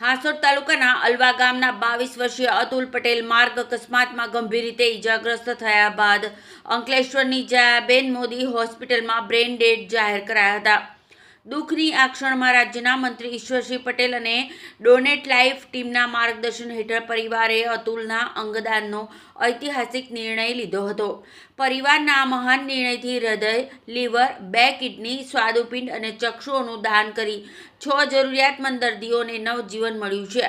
હાસોડ તાલુકાના અલવા ગામના 22 વર્ષીય અતુલ પટેલ માર્ગ અકસ્માતમાં ગંભીર રીતે ઇજાગ્રસ્ત થયા બાદ અંકલેશ્વરની જયાબેન મોદી હોસ્પિટલમાં બ્રેઇન ડેડ જાહેર કરાયા હતા. દુઃખની આ ક્ષણમાં રાજ્યના મંત્રી ઈશ્વરસિંહ પટેલ અને ડોનેટ લાઈફ ટીમના માર્ગદર્શન હેઠળ પરિવારે અતુલના અંગદાનનો ઐતિહાસિક નિર્ણય લીધો હતો. પરિવારના આ મહાન નિર્ણયથી હૃદય, લીવર, 2 કિડની, સ્વાદુપિંડ અને ચક્ષુઓનું દાન કરી 6 જરૂરિયાતમંદ દર્દીઓને નવજીવન મળ્યું છે.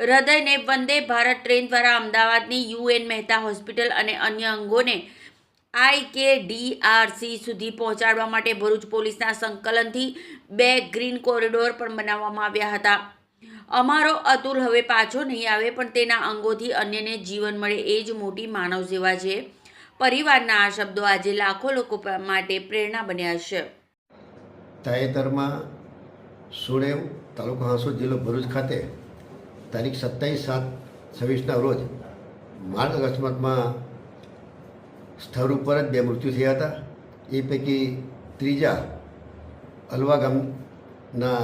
હૃદયને વંદે ભારત ટ્રેન દ્વારા અમદાવાદની UN મહેતા હોસ્પિટલ અને અન્ય અંગોને IKDRC સુધી પહોંચાડવા માટે ભરૂચ પોલીસના સંકલનથી 2 ગ્રીન કોરિડોર પણ બનાવવામાં આવ્યા હતા. અમારો અતુલ હવે પાછો નહીં આવે, પણ તેના અંગોથી અન્યને જીવન મળે એ જ મોટી માનવ સેવા છે. પરિવારના આ શબ્દો આજે લાખો લોકો માટે પ્રેરણા બન્યા છે. તાજેતરમાં સુણેવ તાલુકો હાંસોદ જિલ્લો ભરૂચ ખાતે તારીખ 27/7/26ના રોજ માર્ગ અકસ્માતમાં સ્થળ ઉપર જ 2 મૃત્યુ થયા હતા. એ પૈકી ત્રીજા અલવા ગામના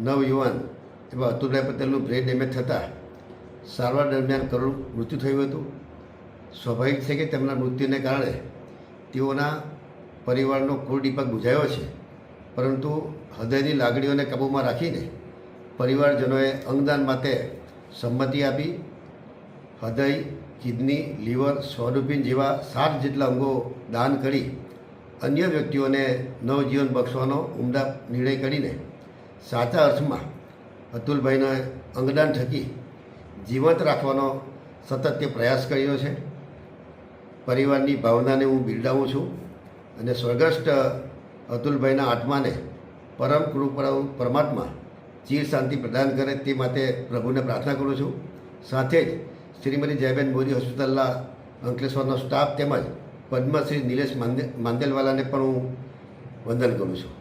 નવયુવાન એવા અતુલભાઈ પટેલનું બ્રેન ડેમેજ થતાં સારવાર દરમિયાન કરુણ મૃત્યુ થયું હતું. સ્વાભાવિક છે કે તેમના મૃત્યુને કારણે તેઓના પરિવારનો ક્રૂર દીપક બુઝાયો છે, પરંતુ હૃદયની લાગણીઓને કાબૂમાં રાખીને પરિવારજનોએ અંગદાન માટે સંમતિ આપી હૃદય, કિડની, લીવર, સ્વાદુપિંડ જેવા 7 જેટલા અંગો દાન કરી અન્ય વ્યક્તિઓને નવજીવન બક્ષવાનો ઉમદા નિર્ણય કરીને સાચા અર્થમાં અતુલભાઈને અંગદાન થકી જીવંત રાખવાનો સતત તે પ્રયાસ કર્યો છે. પરિવારની ભાવનાને હું બિરદાવું છું અને સ્વર્ગસ્થ અતુલભાઈના આત્માને પરમ કૃપાળુ પરમાત્મા ચીર શાંતિ પ્રદાન કરે તે માટે પ્રભુને પ્રાર્થના કરું છું. સાથે જ શ્રીમતી જયાબેન મોદી હોસ્પિટલના અંકલેશ્વરનો સ્ટાફ તેમજ પદ્મશ્રી નિલેશ માંદેલવાલાને પણ હું વંદન કરું છું.